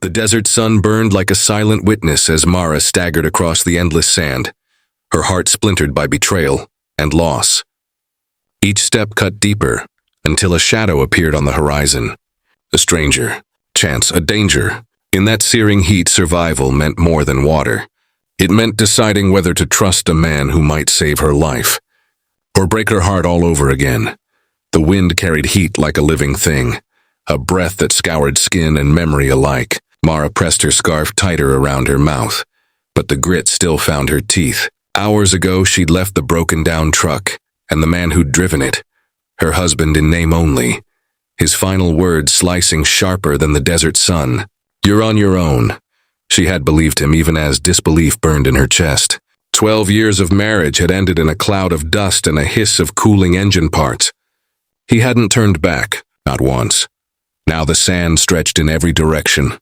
The desert sun burned like a silent witness as Mara staggered across the endless sand, her heart splintered by betrayal and loss. Each step cut deeper, until a shadow appeared on the horizon. A stranger, chance, a danger. In that searing heat, survival meant more than water. It meant deciding whether to trust a man who might save her life, or break her heart all over again. The wind carried heat like a living thing, a breath that scoured skin and memory alike. Mara pressed her scarf tighter around her mouth, but the grit still found her teeth. Hours ago, she'd left the broken-down truck, and the man who'd driven it, her husband in name only, his final words slicing sharper than the desert sun. "You're on your own." She had believed him even as disbelief burned in her chest. 12 years of marriage had ended in a cloud of dust and a hiss of cooling engine parts. He hadn't turned back, not once. Now the sand stretched in every direction,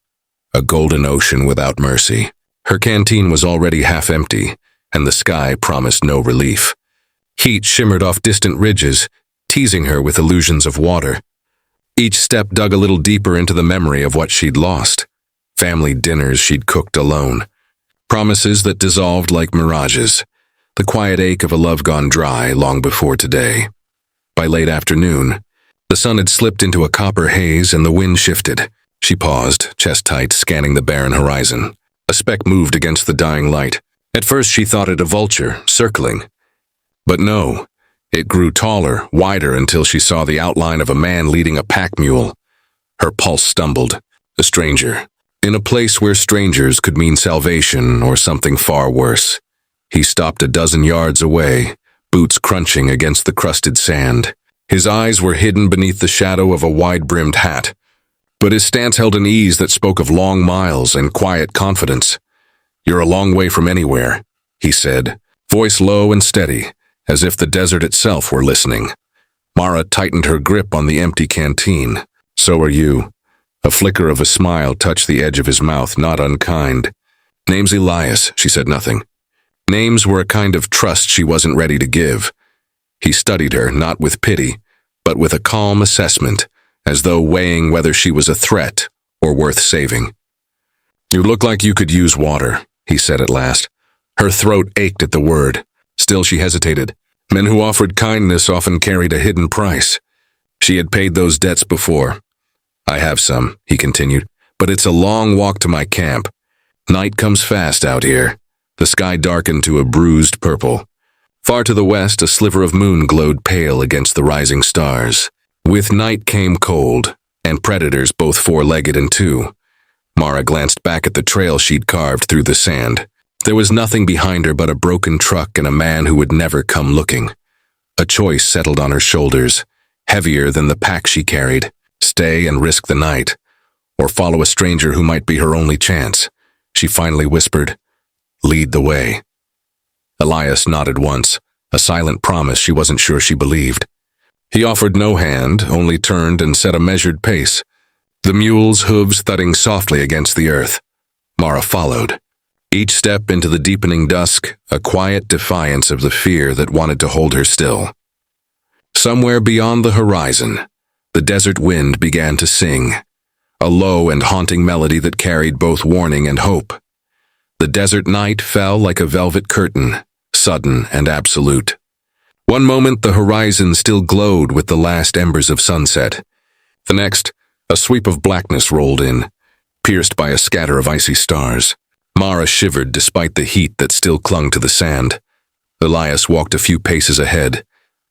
a golden ocean without mercy. Her canteen was already half empty, and the sky promised no relief. Heat shimmered off distant ridges, teasing her with illusions of water. Each step dug a little deeper into the memory of what she'd lost. Family dinners she'd cooked alone. Promises that dissolved like mirages. The quiet ache of a love gone dry long before today. By late afternoon, the sun had slipped into a copper haze and the wind shifted. She paused, chest tight, scanning the barren horizon. A speck moved against the dying light. At first she thought it a vulture, circling. But no, it grew taller, wider until she saw the outline of a man leading a pack mule. Her pulse stumbled. A stranger. In a place where strangers could mean salvation or something far worse. He stopped a dozen yards away, boots crunching against the crusted sand. His eyes were hidden beneath the shadow of a wide-brimmed hat, but his stance held an ease that spoke of long miles and quiet confidence. "You're a long way from anywhere," he said, voice low and steady, as if the desert itself were listening. Mara tightened her grip on the empty canteen. "So are you." A flicker of a smile touched the edge of his mouth, not unkind. "Name's Elias," she said nothing. Names were a kind of trust she wasn't ready to give. He studied her, not with pity, but with a calm assessment, as though weighing whether she was a threat or worth saving. "You look like you could use water," he said at last. Her throat ached at the word. Still she hesitated. Men who offered kindness often carried a hidden price. She had paid those debts before. "I have some," he continued, "but it's a long walk to my camp. Night comes fast out here." The sky darkened to a bruised purple. Far to the west, a sliver of moon glowed pale against the rising stars. With night came cold, and predators both four-legged and two. Mara glanced back at the trail she'd carved through the sand. There was nothing behind her but a broken truck and a man who would never come looking. A choice settled on her shoulders, heavier than the pack she carried. Stay and risk the night, or follow a stranger who might be her only chance. She finally whispered, "Lead the way." Elias nodded once, a silent promise she wasn't sure she believed. He offered no hand, only turned and set a measured pace, the mule's hooves thudding softly against the earth. Mara followed. Each step into the deepening dusk, a quiet defiance of the fear that wanted to hold her still. Somewhere beyond the horizon, the desert wind began to sing, a low and haunting melody that carried both warning and hope. The desert night fell like a velvet curtain, sudden and absolute. One moment the horizon still glowed with the last embers of sunset. The next, a sweep of blackness rolled in, pierced by a scatter of icy stars. Mara shivered despite the heat that still clung to the sand. Elias walked a few paces ahead,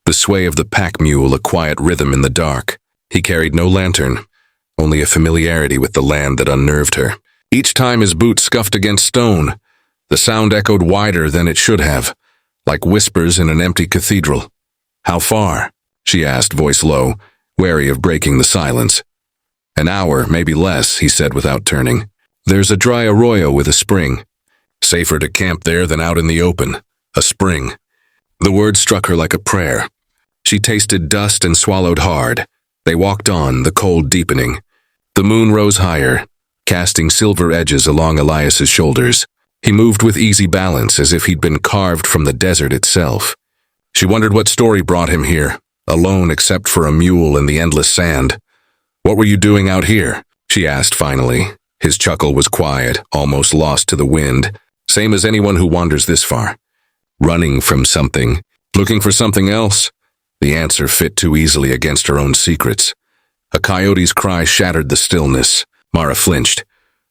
the sway of the pack mule a quiet rhythm in the dark. He carried no lantern, only a familiarity with the land that unnerved her. Each time his boot scuffed against stone, the sound echoed wider than it should have, like whispers in an empty cathedral. "How far?" she asked, voice low, wary of breaking the silence. "An hour, maybe less," he said without turning. "There's a dry arroyo with a spring. Safer to camp there than out in the open. A spring." The word struck her like a prayer. She tasted dust and swallowed hard. They walked on, the cold deepening. The moon rose higher, casting silver edges along Elias's shoulders. He moved with easy balance, as if he'd been carved from the desert itself. She wondered what story brought him here, alone except for a mule in the endless sand. "What were you doing out here?" she asked finally. His chuckle was quiet, almost lost to the wind, same as anyone who wanders this far. Running from something, looking for something else. The answer fit too easily against her own secrets. A coyote's cry shattered the stillness. Mara flinched,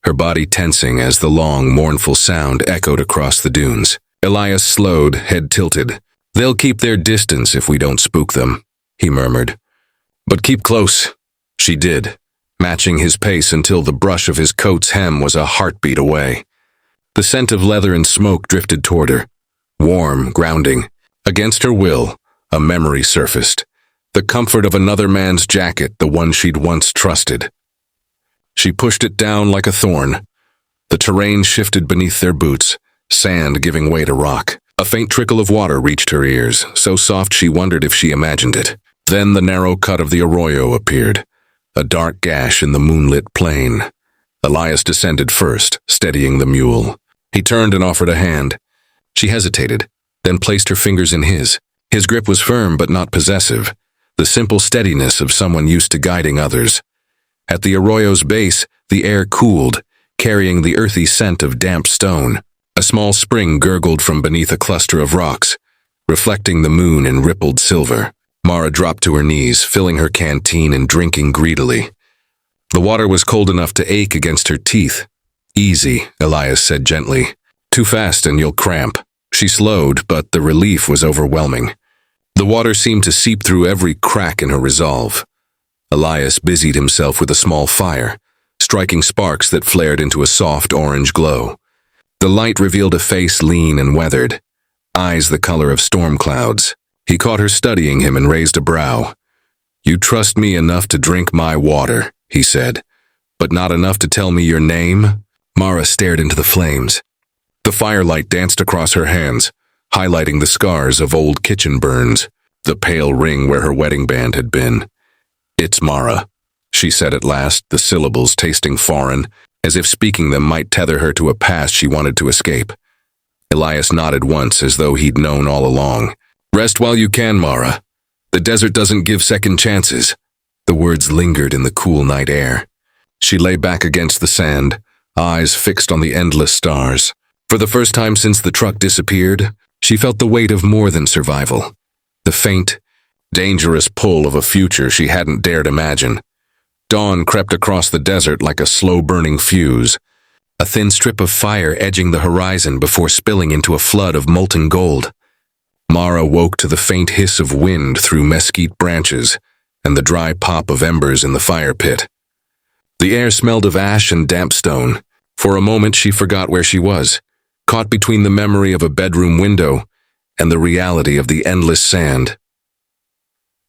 her body tensing as the long, mournful sound echoed across the dunes. Elias slowed, head tilted. "They'll keep their distance if we don't spook them," he murmured. "But keep close." She did, matching his pace until the brush of his coat's hem was a heartbeat away. The scent of leather and smoke drifted toward her, warm, grounding. Against her will, a memory surfaced. The comfort of another man's jacket, the one she'd once trusted. She pushed it down like a thorn. The terrain shifted beneath their boots, sand giving way to rock. A faint trickle of water reached her ears, so soft she wondered if she imagined it. Then the narrow cut of the arroyo appeared, a dark gash in the moonlit plain. Elias descended first, steadying the mule. He turned and offered a hand. She hesitated, then placed her fingers in his. His grip was firm but not possessive, the simple steadiness of someone used to guiding others. At the arroyo's base, the air cooled, carrying the earthy scent of damp stone. A small spring gurgled from beneath a cluster of rocks, reflecting the moon in rippled silver. Mara dropped to her knees, filling her canteen and drinking greedily. The water was cold enough to ache against her teeth. "Easy," Elias said gently. "Too fast and you'll cramp." She slowed, but the relief was overwhelming. The water seemed to seep through every crack in her resolve. Elias busied himself with a small fire, striking sparks that flared into a soft orange glow. The light revealed a face lean and weathered, eyes the color of storm clouds. He caught her studying him and raised a brow. "You trust me enough to drink my water," he said, "but not enough to tell me your name?" Mara stared into the flames. The firelight danced across her hands, highlighting the scars of old kitchen burns, the pale ring where her wedding band had been. "It's Mara," she said at last, the syllables tasting foreign, as if speaking them might tether her to a past she wanted to escape. Elias nodded once, as though he'd known all along. "Rest while you can, Mara. The desert doesn't give second chances." The words lingered in the cool night air. She lay back against the sand, eyes fixed on the endless stars. For the first time since the truck disappeared, she felt the weight of more than survival. The faint, dangerous pull of a future she hadn't dared imagine. Dawn crept across the desert like a slow-burning fuse, a thin strip of fire edging the horizon before spilling into a flood of molten gold. Mara woke to the faint hiss of wind through mesquite branches and the dry pop of embers in the fire pit. The air smelled of ash and damp stone. For a moment she forgot where she was, caught between the memory of a bedroom window and the reality of the endless sand.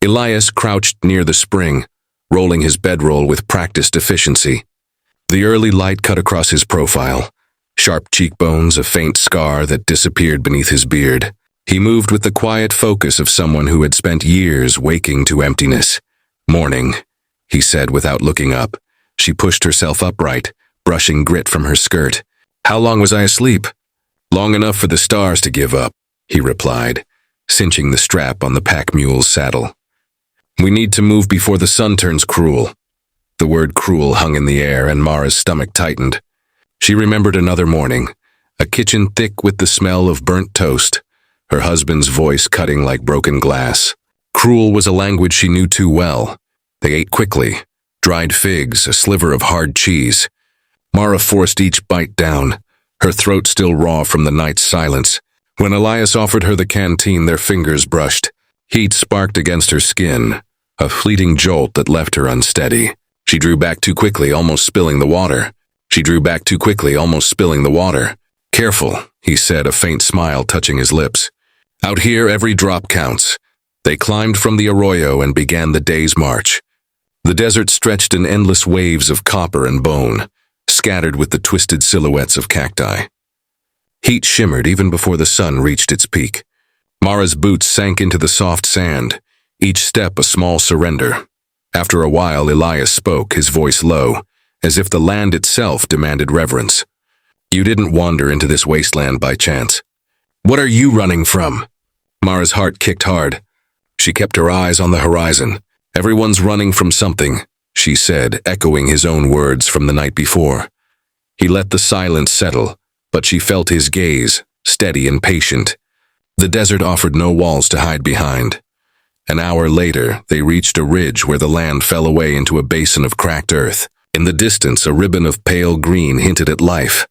Elias crouched near the spring, rolling his bedroll with practiced efficiency. The early light cut across his profile, sharp cheekbones, a faint scar that disappeared beneath his beard. He moved with the quiet focus of someone who had spent years waking to emptiness. "Morning," he said without looking up. She pushed herself upright, brushing grit from her skirt. "How long was I asleep?" "Long enough for the stars to give up," he replied, cinching the strap on the pack mule's saddle. "We need to move before the sun turns cruel." The word cruel hung in the air, and Mara's stomach tightened. She remembered another morning, a kitchen thick with the smell of burnt toast, her husband's voice cutting like broken glass. Cruel was a language she knew too well. They ate quickly, dried figs, a sliver of hard cheese. Mara forced each bite down, her throat still raw from the night's silence. When Elias offered her the canteen, their fingers brushed. Heat sparked against her skin, a fleeting jolt that left her unsteady. She drew back too quickly, almost spilling the water. "Careful," he said, a faint smile touching his lips. "Out here, every drop counts." They climbed from the arroyo and began the day's march. The desert stretched in endless waves of copper and bone, scattered with the twisted silhouettes of cacti. Heat shimmered even before the sun reached its peak. Mara's boots sank into the soft sand, each step a small surrender. After a while, Elias spoke, his voice low, as if the land itself demanded reverence. "You didn't wander into this wasteland by chance. What are you running from?" Mara's heart kicked hard. She kept her eyes on the horizon. "Everyone's running from something," she said, echoing his own words from the night before. He let the silence settle, but she felt his gaze, steady and patient. The desert offered no walls to hide behind. An hour later, they reached a ridge where the land fell away into a basin of cracked earth. In the distance, a ribbon of pale green hinted at life,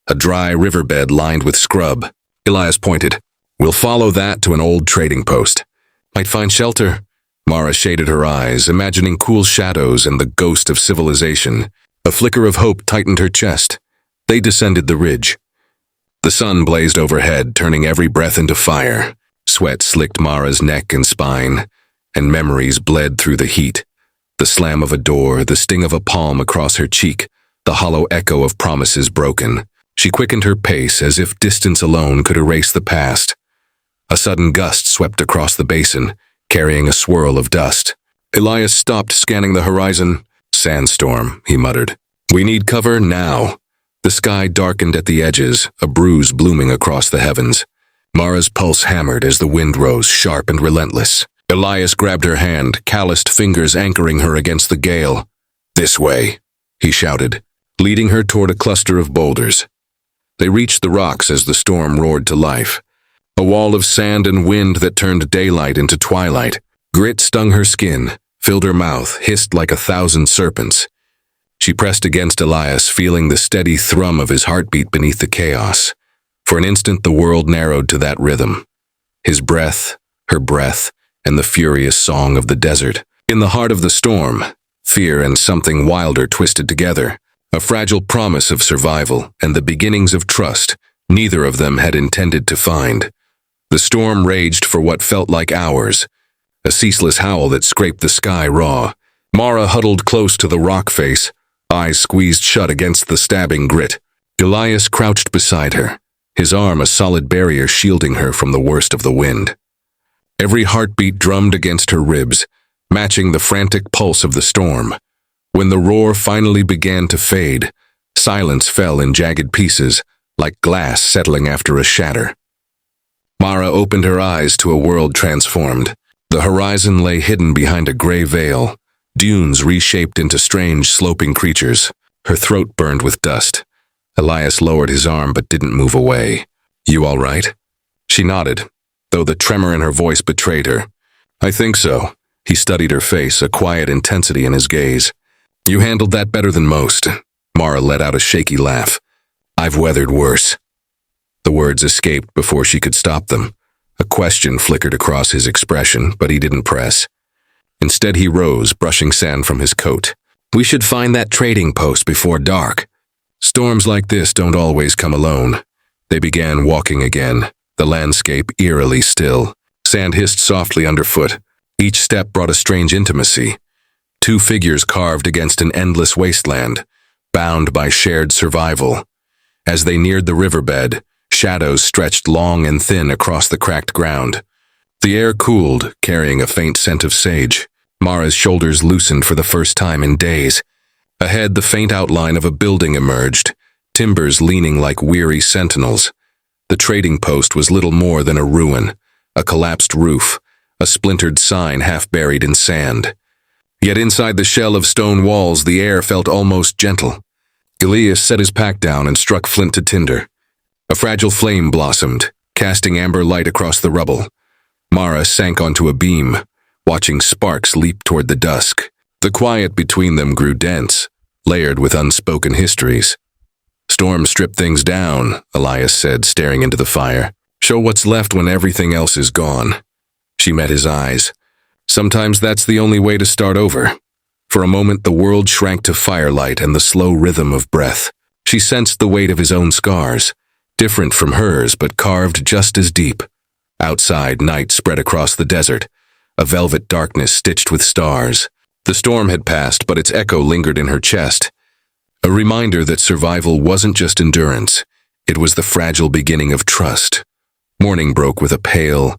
a dry riverbed lined with scrub. Elias pointed. "We'll follow that to an old trading post. Might find shelter." Mara shaded her eyes, imagining cool shadows and the ghost of civilization. A flicker of hope tightened her chest. They descended the ridge. The sun blazed overhead, turning every breath into fire. Sweat slicked Mara's neck and spine, and memories bled through the heat. The slam of a door, the sting of a palm across her cheek, the hollow echo of promises broken. She quickened her pace as if distance alone could erase the past. A sudden gust swept across the basin, carrying a swirl of dust. Elias stopped, scanning the horizon. "Sandstorm," he muttered. "We need cover now." The sky darkened at the edges, a bruise blooming across the heavens. Mara's pulse hammered as the wind rose, sharp and relentless. Elias grabbed her hand, calloused fingers anchoring her against the gale. "This way," he shouted, leading her toward a cluster of boulders. They reached the rocks as the storm roared to life. A wall of sand and wind that turned daylight into twilight. Grit stung her skin, filled her mouth, hissed like 1,000 serpents. She pressed against Elias, feeling the steady thrum of his heartbeat beneath the chaos. For an instant the world narrowed to that rhythm. His breath, her breath, and the furious song of the desert. In the heart of the storm, fear and something wilder twisted together. A fragile promise of survival and the beginnings of trust neither of them had intended to find. The storm raged for what felt like hours, a ceaseless howl that scraped the sky raw. Mara huddled close to the rock face, eyes squeezed shut against the stabbing grit. Elias crouched beside her, his arm a solid barrier shielding her from the worst of the wind. Every heartbeat drummed against her ribs, matching the frantic pulse of the storm. When the roar finally began to fade, silence fell in jagged pieces, like glass settling after a shatter. Mara opened her eyes to a world transformed. The horizon lay hidden behind a gray veil, dunes reshaped into strange sloping creatures. Her throat burned with dust. Elias lowered his arm but didn't move away. "You all right?" She nodded, though the tremor in her voice betrayed her. "I think so." He studied her face, a quiet intensity in his gaze. "You handled that better than most." Mara let out a shaky laugh. "I've weathered worse." The words escaped before she could stop them. A question flickered across his expression, but he didn't press. Instead he rose, brushing sand from his coat. "We should find that trading post before dark." Storms like this don't always come alone. They began walking again, the landscape eerily still. Sand hissed softly underfoot. Each step brought a strange intimacy. Two figures carved against an endless wasteland, bound by shared survival. As they neared the riverbed, shadows stretched long and thin across the cracked ground. The air cooled, carrying a faint scent of sage. Mara's shoulders loosened for the first time in days. Ahead, the faint outline of a building emerged, timbers leaning like weary sentinels. The trading post was little more than a ruin, a collapsed roof, a splintered sign half buried in sand. Yet inside the shell of stone walls, the air felt almost gentle. Elias set his pack down and struck flint to tinder. A fragile flame blossomed, casting amber light across the rubble. Mara sank onto a beam, watching sparks leap toward the dusk. The quiet between them grew dense, layered with unspoken histories. "Storm stripped things down," Elias said, staring into the fire. "Show what's left when everything else is gone." She met his eyes. "Sometimes that's the only way to start over." For a moment the world shrank to firelight and the slow rhythm of breath. She sensed the weight of his own scars, different from hers but carved just as deep. Outside, night spread across the desert, a velvet darkness stitched with stars. The storm had passed, but its echo lingered in her chest. A reminder that survival wasn't just endurance, it was the fragile beginning of trust. Morning broke with a pale,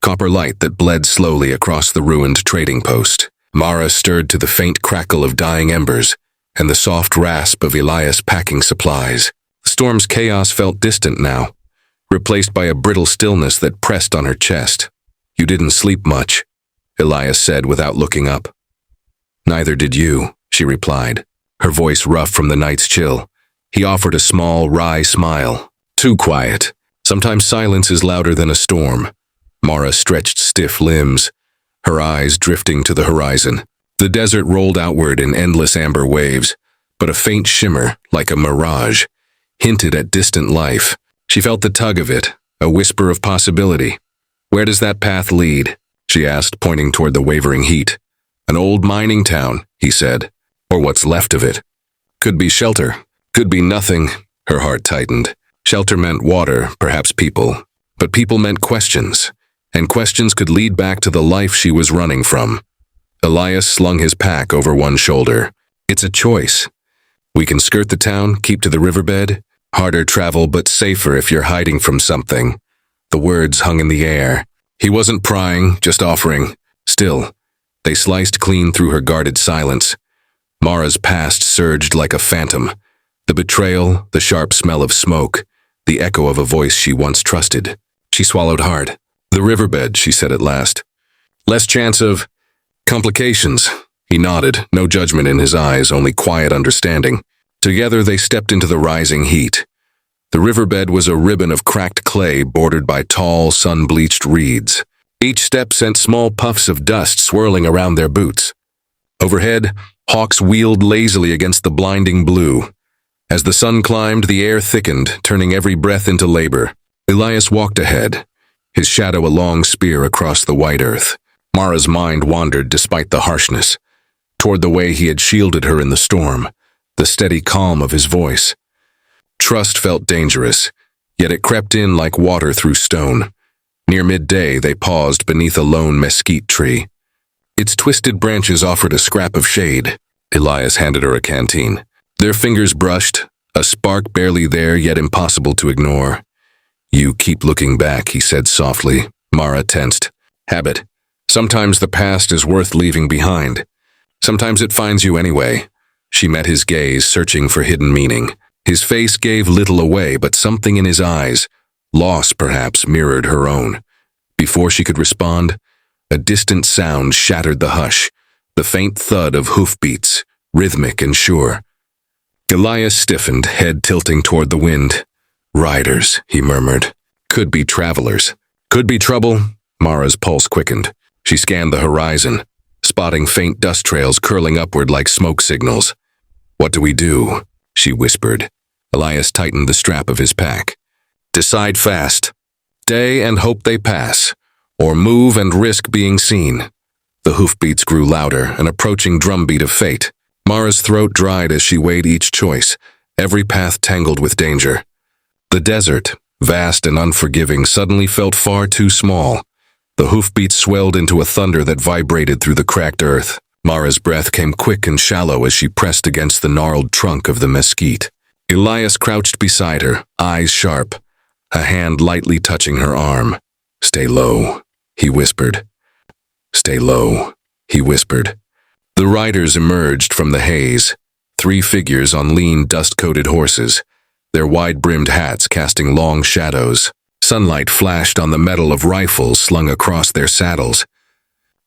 copper light that bled slowly across the ruined trading post. Mara stirred to the faint crackle of dying embers and the soft rasp of Elias packing supplies. The storm's chaos felt distant now, replaced by a brittle stillness that pressed on her chest. "You didn't sleep much," Elias said without looking up. "Neither did you," she replied, her voice rough from the night's chill. He offered a small, wry smile. Too quiet. Sometimes silence is louder than a storm. Mara stretched stiff limbs, her eyes drifting to the horizon. The desert rolled outward in endless amber waves, but a faint shimmer, like a mirage, hinted at distant life. She felt the tug of it, a whisper of possibility. Where does that path lead? She asked, pointing toward the wavering heat. An old mining town, he said, or what's left of it. Could be shelter, could be nothing. Her heart tightened. Shelter meant water, perhaps people. But people meant questions, and questions could lead back to the life she was running from. Elias slung his pack over one shoulder. It's a choice. We can skirt the town, keep to the riverbed. Harder travel, but safer if you're hiding from something. The words hung in the air. He wasn't prying, just offering. Still, they sliced clean through her guarded silence. Mara's past surged like a phantom. The betrayal, the sharp smell of smoke, the echo of a voice she once trusted. She swallowed hard. The riverbed, she said at last. Less chance of complications. He nodded, no judgment in his eyes, only quiet understanding. Together they stepped into the rising heat. The riverbed was a ribbon of cracked clay bordered by tall, sun-bleached reeds. Each step sent small puffs of dust swirling around their boots. Overhead, hawks wheeled lazily against the blinding blue. As the sun climbed, the air thickened, turning every breath into labor. Elias walked ahead, his shadow a long spear across the white earth. Mara's mind wandered despite the harshness, toward the way he had shielded her in the storm, the steady calm of his voice. Trust felt dangerous, yet it crept in like water through stone. Near midday, they paused beneath a lone mesquite tree. Its twisted branches offered a scrap of shade. Elias handed her a canteen. Their fingers brushed, a spark barely there, yet impossible to ignore. You keep looking back, he said softly. Mara tensed. Habit. Sometimes the past is worth leaving behind. Sometimes it finds you anyway. She met his gaze, searching for hidden meaning. His face gave little away, but something in his eyes, loss perhaps, mirrored her own. Before she could respond, a distant sound shattered the hush, the faint thud of hoofbeats, rhythmic and sure. Elias stiffened, head tilting toward the wind. Riders, he murmured. Could be travelers. Could be trouble. Mara's pulse quickened. She scanned the horizon, spotting faint dust trails curling upward like smoke signals. What do we do? She whispered. Elias tightened the strap of his pack. Decide fast. Stay and hope they pass, or move and risk being seen. The hoofbeats grew louder, an approaching drumbeat of fate. Mara's throat dried as she weighed each choice, every path tangled with danger. The desert, vast and unforgiving, suddenly felt far too small. The hoofbeats swelled into a thunder that vibrated through the cracked earth. Mara's breath came quick and shallow as she pressed against the gnarled trunk of the mesquite. Elias crouched beside her, eyes sharp, a hand lightly touching her arm. Stay low, he whispered. Stay low, he whispered. The riders emerged from the haze, 3 figures on lean, dust-coated horses, their wide-brimmed hats casting long shadows. Sunlight flashed on the metal of rifles slung across their saddles.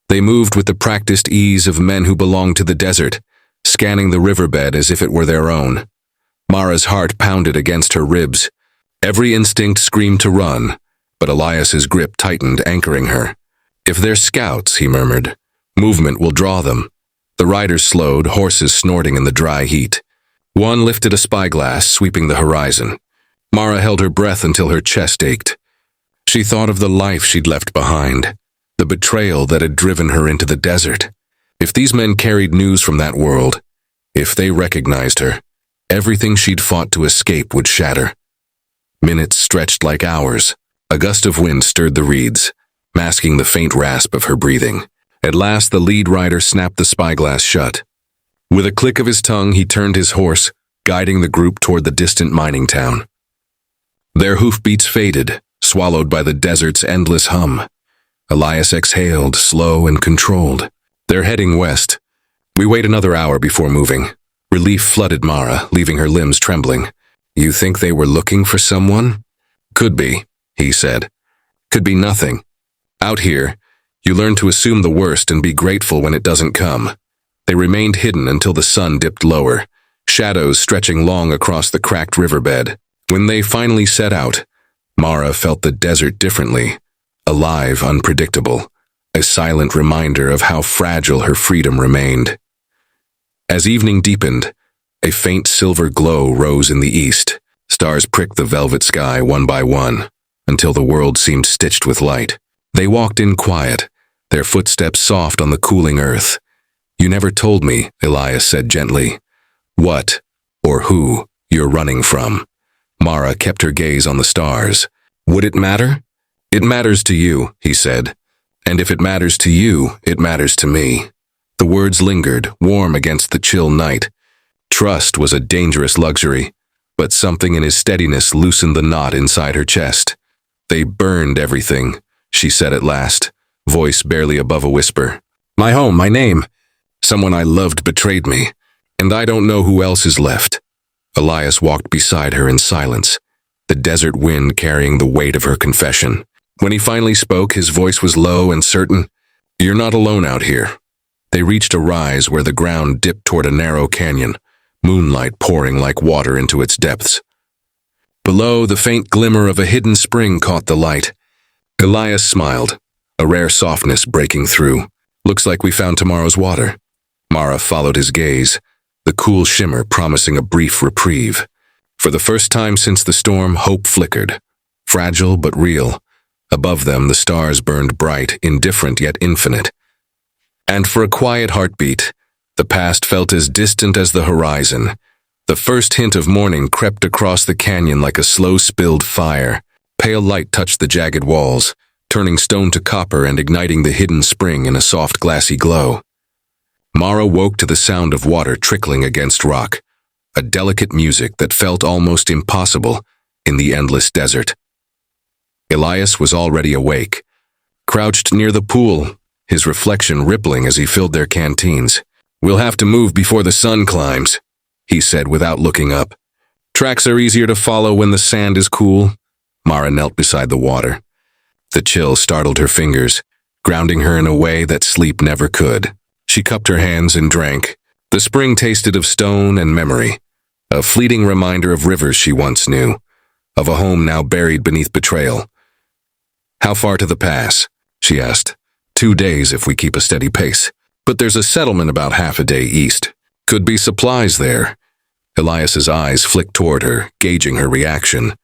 They moved with the practiced ease of men who belonged to the desert, scanning the riverbed as if it were their own. Mara's heart pounded against her ribs. Every instinct screamed to run, but Elias's grip tightened, anchoring her. If they're scouts, he murmured, movement will draw them. The riders slowed, horses snorting in the dry heat. One lifted a spyglass, sweeping the horizon. Mara held her breath until her chest ached. She thought of the life she'd left behind, the betrayal that had driven her into the desert. If these men carried news from that world, if they recognized her, everything she'd fought to escape would shatter. Minutes stretched like hours. A gust of wind stirred the reeds, masking the faint rasp of her breathing. At last, the lead rider snapped the spyglass shut. With a click of his tongue, he turned his horse, guiding the group toward the distant mining town. Their hoofbeats faded, swallowed by the desert's endless hum. Elias exhaled, slow and controlled. They're heading west. We wait another hour before moving. Relief flooded Mara, leaving her limbs trembling. You think they were looking for someone? Could be, he said. Could be nothing. Out here, you learn to assume the worst and be grateful when it doesn't come. They remained hidden until the sun dipped lower, shadows stretching long across the cracked riverbed. When they finally set out, Mara felt the desert differently, alive, unpredictable, a silent reminder of how fragile her freedom remained. As evening deepened, a faint silver glow rose in the east. Stars pricked the velvet sky one by one, until the world seemed stitched with light. They walked in quiet, their footsteps soft on the cooling earth. "You never told me," Elias said gently, "what, or who, you're running from." Mara kept her gaze on the stars. "Would it matter?" "It matters to you," he said. "And if it matters to you, it matters to me." The words lingered, warm against the chill night. Trust was a dangerous luxury, but something in his steadiness loosened the knot inside her chest. "They burned everything," she said at last, voice barely above a whisper. "My home, my name. Someone I loved betrayed me, and I don't know who else is left." Elias walked beside her in silence, the desert wind carrying the weight of her confession. When he finally spoke, his voice was low and certain. "You're not alone out here." They reached a rise where the ground dipped toward a narrow canyon, moonlight pouring like water into its depths. Below, the faint glimmer of a hidden spring caught the light. Elias smiled, a rare softness breaking through. "Looks like we found tomorrow's water." Mara followed his gaze, the cool shimmer promising a brief reprieve. For the first time since the storm, hope flickered, fragile but real. Above them, the stars burned bright, indifferent yet infinite. And for a quiet heartbeat, the past felt as distant as the horizon. The first hint of morning crept across the canyon like a slow-spilled fire. Pale light touched the jagged walls, turning stone to copper and igniting the hidden spring in a soft glassy glow. Mara woke to the sound of water trickling against rock, a delicate music that felt almost impossible in the endless desert. Elias was already awake, crouched near the pool, his reflection rippling as he filled their canteens. "We'll have to move before the sun climbs," he said without looking up. "Tracks are easier to follow when the sand is cool." Mara knelt beside the water. The chill startled her fingers, grounding her in a way that sleep never could. She cupped her hands and drank. The spring tasted of stone and memory, a fleeting reminder of rivers she once knew, of a home now buried beneath betrayal. "How far to the pass?" she asked. "2 days if we keep a steady pace. But there's a settlement about half a day east. Could be supplies there." Elias's eyes flicked toward her, gauging her reaction.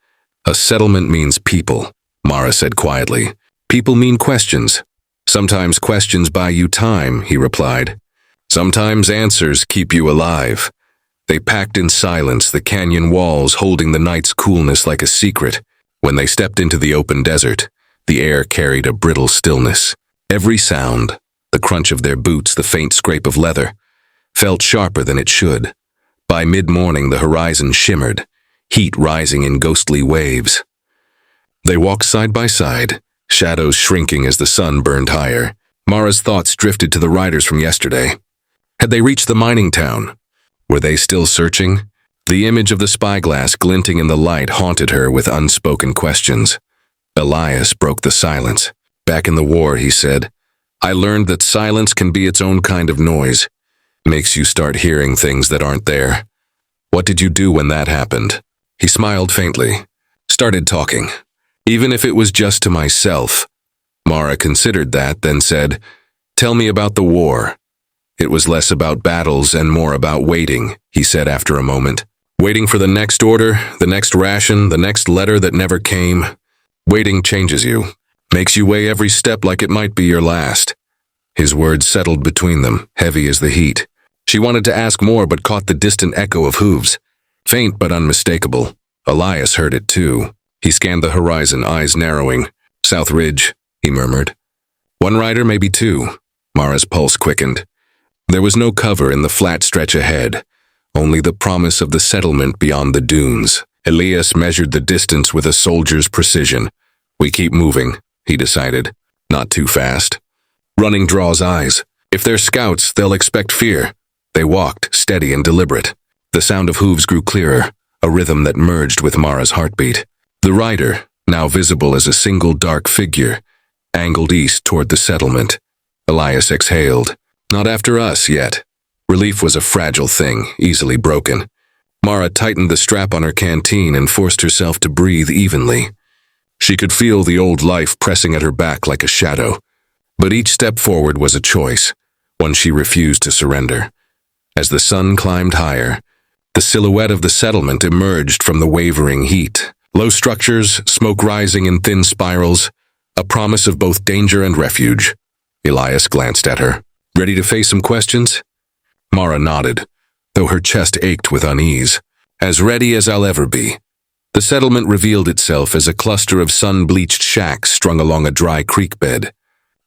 "A settlement means people," Mara said quietly. "People mean questions. Sometimes questions buy you time," he replied. "Sometimes answers keep you alive." They packed in silence, the canyon walls holding the night's coolness like a secret. When they stepped into the open desert, the air carried a brittle stillness. Every sound, the crunch of their boots, the faint scrape of leather, felt sharper than it should. By mid-morning, the horizon shimmered, heat rising in ghostly waves. They walked side by side, shadows shrinking as the sun burned higher. Mara's thoughts drifted to the riders from yesterday. Had they reached the mining town? Were they still searching? The image of the spyglass glinting in the light haunted her with unspoken questions. Elias broke the silence. "Back in the war," he said, "I learned that silence can be its own kind of noise. Makes you start hearing things that aren't there." "What did you do when that happened?" He smiled faintly. "Started talking. Even if it was just to myself." Mara considered that, then said, "Tell me about the war." "It was less about battles and more about waiting," he said after a moment. "Waiting for the next order, the next ration, the next letter that never came. Waiting changes you. Makes you weigh every step like it might be your last." His words settled between them, heavy as the heat. She wanted to ask more but caught the distant echo of hooves. Faint but unmistakable. Elias heard it too. He scanned the horizon, eyes narrowing. "South Ridge," he murmured. "One rider, maybe 2. Mara's pulse quickened. There was no cover in the flat stretch ahead, only the promise of the settlement beyond the dunes. Elias measured the distance with a soldier's precision. "We keep moving," he decided. "Not too fast. Running draws eyes. If they're scouts, they'll expect fear." They walked, steady and deliberate. The sound of hooves grew clearer, a rhythm that merged with Mara's heartbeat. The rider, now visible as a single dark figure, angled east toward the settlement. Elias exhaled. "Not after us yet." Relief was a fragile thing, easily broken. Mara tightened the strap on her canteen and forced herself to breathe evenly. She could feel the old life pressing at her back like a shadow, but each step forward was a choice, one she refused to surrender. As the sun climbed higher, the silhouette of the settlement emerged from the wavering heat. Low structures, smoke rising in thin spirals, a promise of both danger and refuge. Elias glanced at her. Ready to face some questions? Mara nodded, though her chest ached with unease. As ready as I'll ever be. The settlement revealed itself as a cluster of sun-bleached shacks strung along a dry creek bed.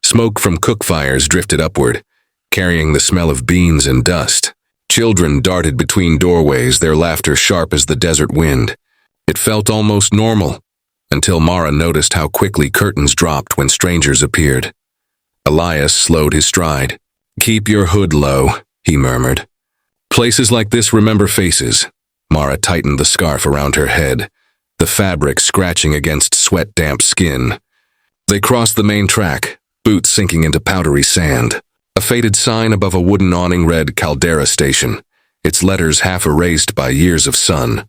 Smoke from cook fires drifted upward, carrying the smell of beans and dust. Children darted between doorways, their laughter sharp as the desert wind. It felt almost normal, until Mara noticed how quickly curtains dropped when strangers appeared. Elias slowed his stride. "Keep your hood low," he murmured. "Places like this remember faces." Mara tightened the scarf around her head, the fabric scratching against sweat-damp skin. They crossed the main track, boots sinking into powdery sand. A faded sign above a wooden awning read Caldera Station, its letters half erased by years of sun.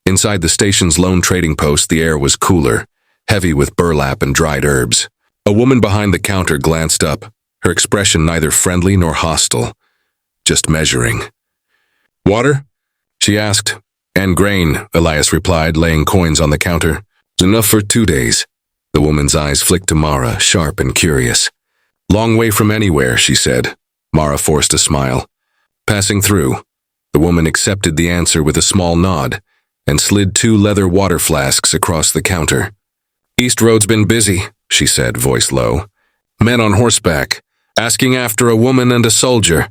Inside the station's lone trading post, the air was cooler, heavy with burlap and dried herbs. A woman behind the counter glanced up, her expression neither friendly nor hostile, just measuring. "Water?" she asked. "And grain," Elias replied, laying coins on the counter. "Enough for 2 days." The woman's eyes flicked to Mara, sharp and curious. "Long way from anywhere," she said. Mara forced a smile. Passing through, the woman accepted the answer with a small nod and slid 2 leather water flasks across the counter. "East Road's been busy," she said, voice low. "Men on horseback, asking after a woman and a soldier."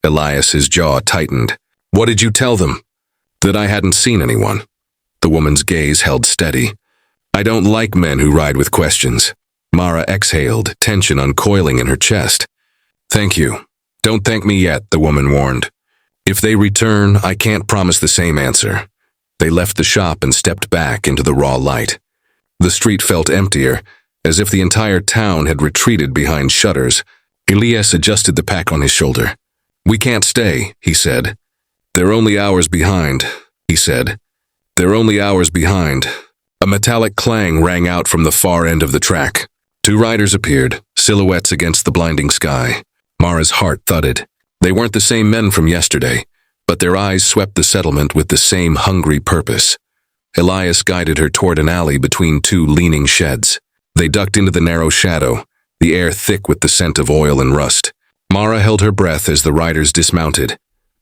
Elias's jaw tightened. "What did you tell them?" "That I hadn't seen anyone." The woman's gaze held steady. "I don't like men who ride with questions." Mara exhaled, tension uncoiling in her chest. "Thank you. Don't thank me yet," the woman warned. "If they return, I can't promise the same answer." They left the shop and stepped back into the raw light. The street felt emptier, as if the entire town had retreated behind shutters. Elias adjusted the pack on his shoulder. "We can't stay," he said. "They're only hours behind," he said. "They're only hours behind." A metallic clang rang out from the far end of the track. 2 riders appeared, silhouettes against the blinding sky. Mara's heart thudded. They weren't the same men from yesterday, but their eyes swept the settlement with the same hungry purpose. Elias guided her toward an alley between 2 leaning sheds. They ducked into the narrow shadow, the air thick with the scent of oil and rust. Mara held her breath as the riders dismounted,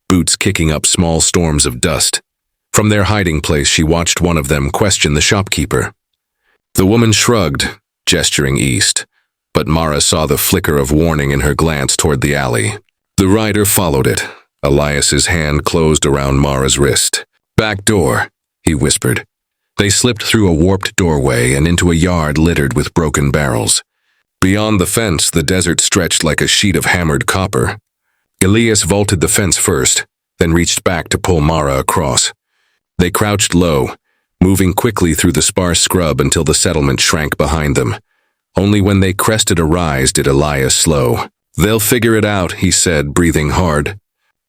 boots kicking up small storms of dust. From their hiding place, she watched one of them question the shopkeeper. The woman shrugged, gesturing east, but Mara saw the flicker of warning in her glance toward the alley. The rider followed it. Elias's hand closed around Mara's wrist. "Back door," he whispered. They slipped through a warped doorway and into a yard littered with broken barrels. Beyond the fence, the desert stretched like a sheet of hammered copper. Elias vaulted the fence first, then reached back to pull Mara across. They crouched low, moving quickly through the sparse scrub until the settlement shrank behind them. Only when they crested a rise did Elias slow. "They'll figure it out," he said, breathing hard.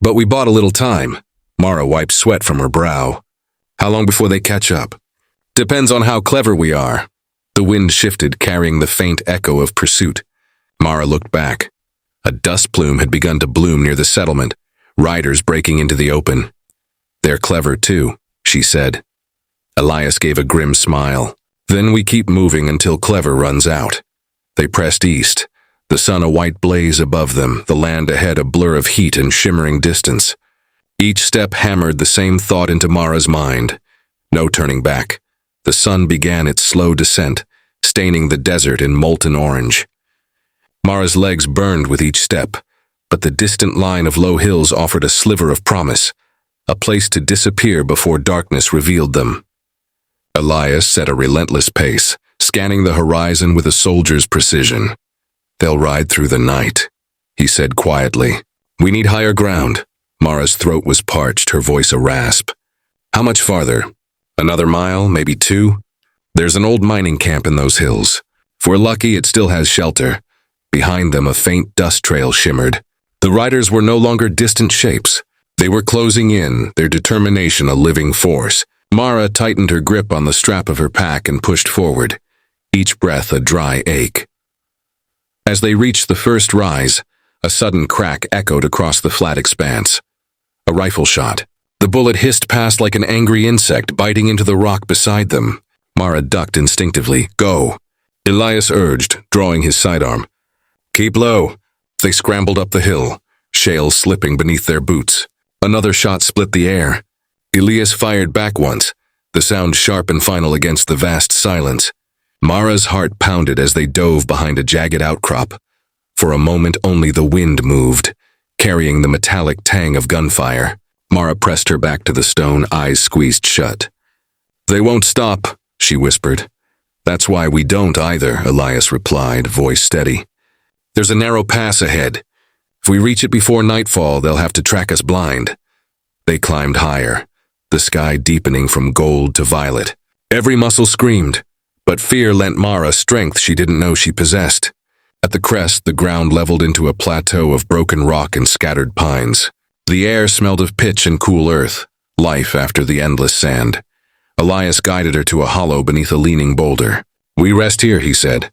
"But we bought a little time." Mara wiped sweat from her brow. "How long before they catch up?" "Depends on how clever we are." The wind shifted, carrying the faint echo of pursuit. Mara looked back. A dust plume had begun to bloom near the settlement, riders breaking into the open. "They're clever too," she said. Elias gave a grim smile. "Then we keep moving until clever runs out." They pressed east, the sun a white blaze above them, the land ahead a blur of heat and shimmering distance. Each step hammered the same thought into Mara's mind. No turning back. The sun began its slow descent, staining the desert in molten orange. Mara's legs burned with each step, but the distant line of low hills offered a sliver of promise, a place to disappear before darkness revealed them. Elias set a relentless pace, scanning the horizon with a soldier's precision. "They'll ride through the night," he said quietly. "We need higher ground." Mara's throat was parched, her voice a rasp. "How much farther? Another mile, maybe 2? There's an old mining camp in those hills. If we're lucky, it still has shelter." Behind them, a faint dust trail shimmered. The riders were no longer distant shapes. They were closing in, their determination a living force. Mara tightened her grip on the strap of her pack and pushed forward, each breath a dry ache. As they reached the first rise, a sudden crack echoed across the flat expanse. A rifle shot. The bullet hissed past like an angry insect biting into the rock beside them. Mara ducked instinctively. Go, Elias urged, drawing his sidearm. Keep low. They scrambled up the hill, shale slipping beneath their boots. Another shot split the air. Elias fired back once, the sound sharp and final against the vast silence. Mara's heart pounded as they dove behind a jagged outcrop. For a moment only the wind moved, carrying the metallic tang of gunfire. Mara pressed her back to the stone, eyes squeezed shut. They won't stop, she whispered. That's why we don't either, Elias replied, voice steady. There's a narrow pass ahead. If we reach it before nightfall, they'll have to track us blind. They climbed higher, the sky deepening from gold to violet. Every muscle screamed, but fear lent Mara strength she didn't know she possessed. At the crest, the ground leveled into a plateau of broken rock and scattered pines. The air smelled of pitch and cool earth, life after the endless sand. Elias guided her to a hollow beneath a leaning boulder. We rest here, he said.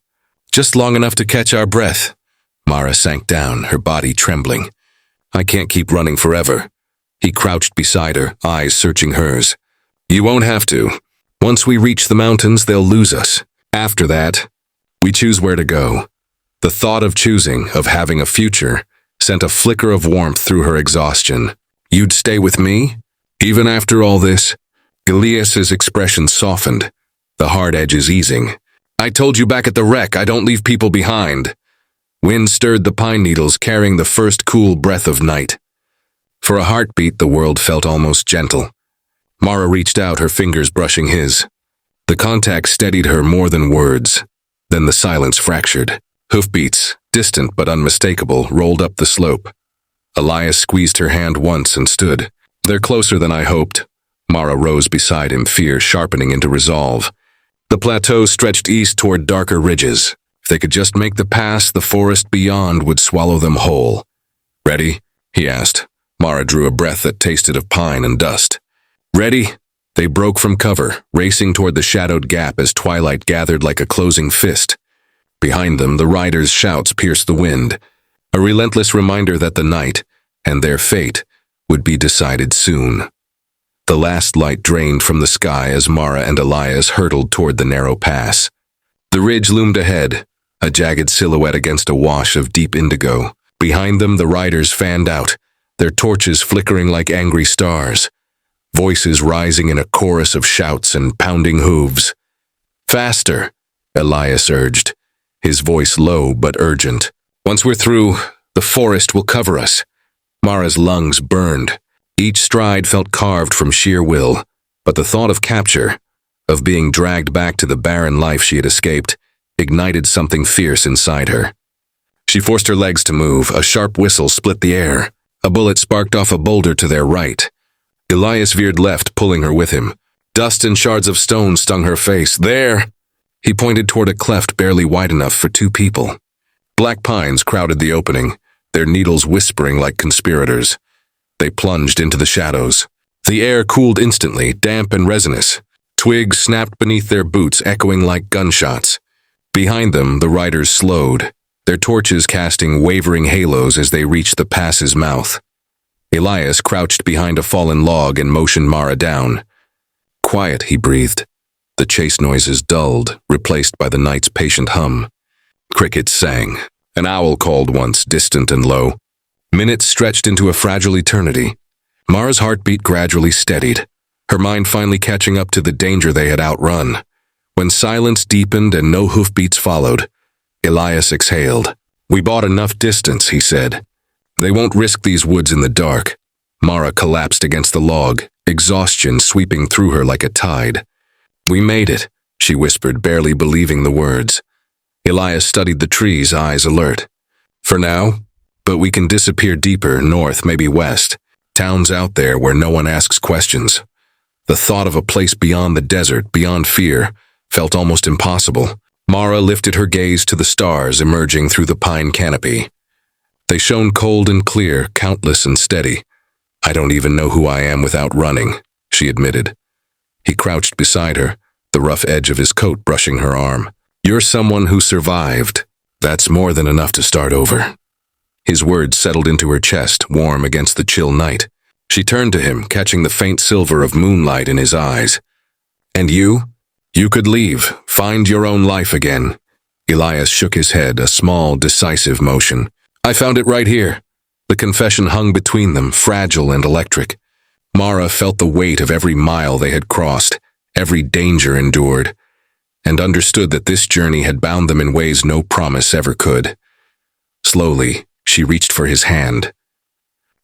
Just long enough to catch our breath. Mara sank down, her body trembling. I can't keep running forever. He crouched beside her, eyes searching hers. You won't have to. Once we reach the mountains, they'll lose us. After that, we choose where to go. The thought of choosing, of having a future, sent a flicker of warmth through her exhaustion. You'd stay with me? Even after all this? Elias's expression softened, the hard edges easing. I told you back at the wreck I don't leave people behind. Wind stirred the pine needles, carrying the first cool breath of night. For a heartbeat, the world felt almost gentle. Mara reached out, her fingers brushing his. The contact steadied her more than words. Then the silence fractured. Hoofbeats, distant but unmistakable, rolled up the slope. Elias squeezed her hand once and stood. They're closer than I hoped. Mara rose beside him, fear sharpening into resolve. The plateau stretched east toward darker ridges. If they could just make the pass, the forest beyond would swallow them whole. Ready? He asked. Mara drew a breath that tasted of pine and dust. Ready? They broke from cover, racing toward the shadowed gap as twilight gathered like a closing fist. Behind them, the riders' shouts pierced the wind, a relentless reminder that the night, and their fate, would be decided soon. The last light drained from the sky as Mara and Elias hurtled toward the narrow pass. The ridge loomed ahead, a jagged silhouette against a wash of deep indigo. Behind them, the riders fanned out, their torches flickering like angry stars, voices rising in a chorus of shouts and pounding hooves. Faster, Elias urged, his voice low but urgent. Once we're through, the forest will cover us. Mara's lungs burned. Each stride felt carved from sheer will, but the thought of capture, of being dragged back to the barren life she had escaped, ignited something fierce inside her. She forced her legs to move. A sharp whistle split the air. A bullet sparked off a boulder to their right. Elias veered left, pulling her with him. Dust and shards of stone stung her face. There! He pointed toward a cleft barely wide enough for two people. Black pines crowded the opening, their needles whispering like conspirators. They plunged into the shadows. The air cooled instantly, damp and resinous. Twigs snapped beneath their boots, echoing like gunshots. Behind them, the riders slowed, their torches casting wavering halos as they reached the pass's mouth. Elias crouched behind a fallen log and motioned Mara down. Quiet, he breathed. The chase noises dulled, replaced by the night's patient hum. Crickets sang. An owl called once, distant and low. Minutes stretched into a fragile eternity. Mara's heartbeat gradually steadied, her mind finally catching up to the danger they had outrun. When silence deepened and no hoofbeats followed, Elias exhaled. We bought enough distance, he said. They won't risk these woods in the dark. Mara collapsed against the log, exhaustion sweeping through her like a tide. We made it, she whispered, barely believing the words. Elias studied the trees, eyes alert. For now, but we can disappear deeper, north, maybe west. Towns out there where no one asks questions. The thought of a place beyond the desert, beyond fear, felt almost impossible. Mara lifted her gaze to the stars emerging through the pine canopy. They shone cold and clear, countless and steady. I don't even know who I am without running, she admitted. He crouched beside her, the rough edge of his coat brushing her arm. You're someone who survived. That's more than enough to start over. His words settled into her chest, warm against the chill night. She turned to him, catching the faint silver of moonlight in his eyes. And you? You could leave, find your own life again. Elias shook his head, a small, decisive motion. I found it right here. The confession hung between them, fragile and electric. Mara felt the weight of every mile they had crossed, every danger endured, and understood that this journey had bound them in ways no promise ever could. Slowly, she reached for his hand.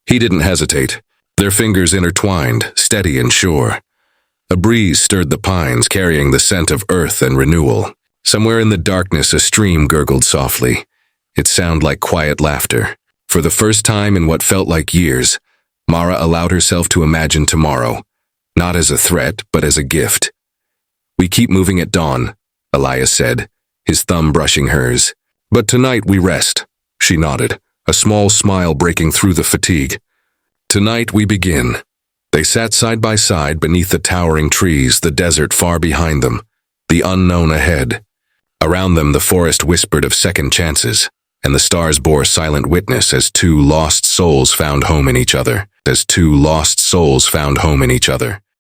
He didn't hesitate, their fingers intertwined, steady and sure. A breeze stirred the pines, carrying the scent of earth and renewal. Somewhere in the darkness, a stream gurgled softly, its sound like quiet laughter. For the first time in what felt like years, Mara allowed herself to imagine tomorrow, not as a threat, but as a gift. We keep moving at dawn, Elias said, his thumb brushing hers. But tonight we rest, she nodded, a small smile breaking through the fatigue. Tonight we begin. They sat side by side beneath the towering trees, the desert far behind them, the unknown ahead. Around them the forest whispered of second chances, and the stars bore silent witness as two lost souls found home in each other.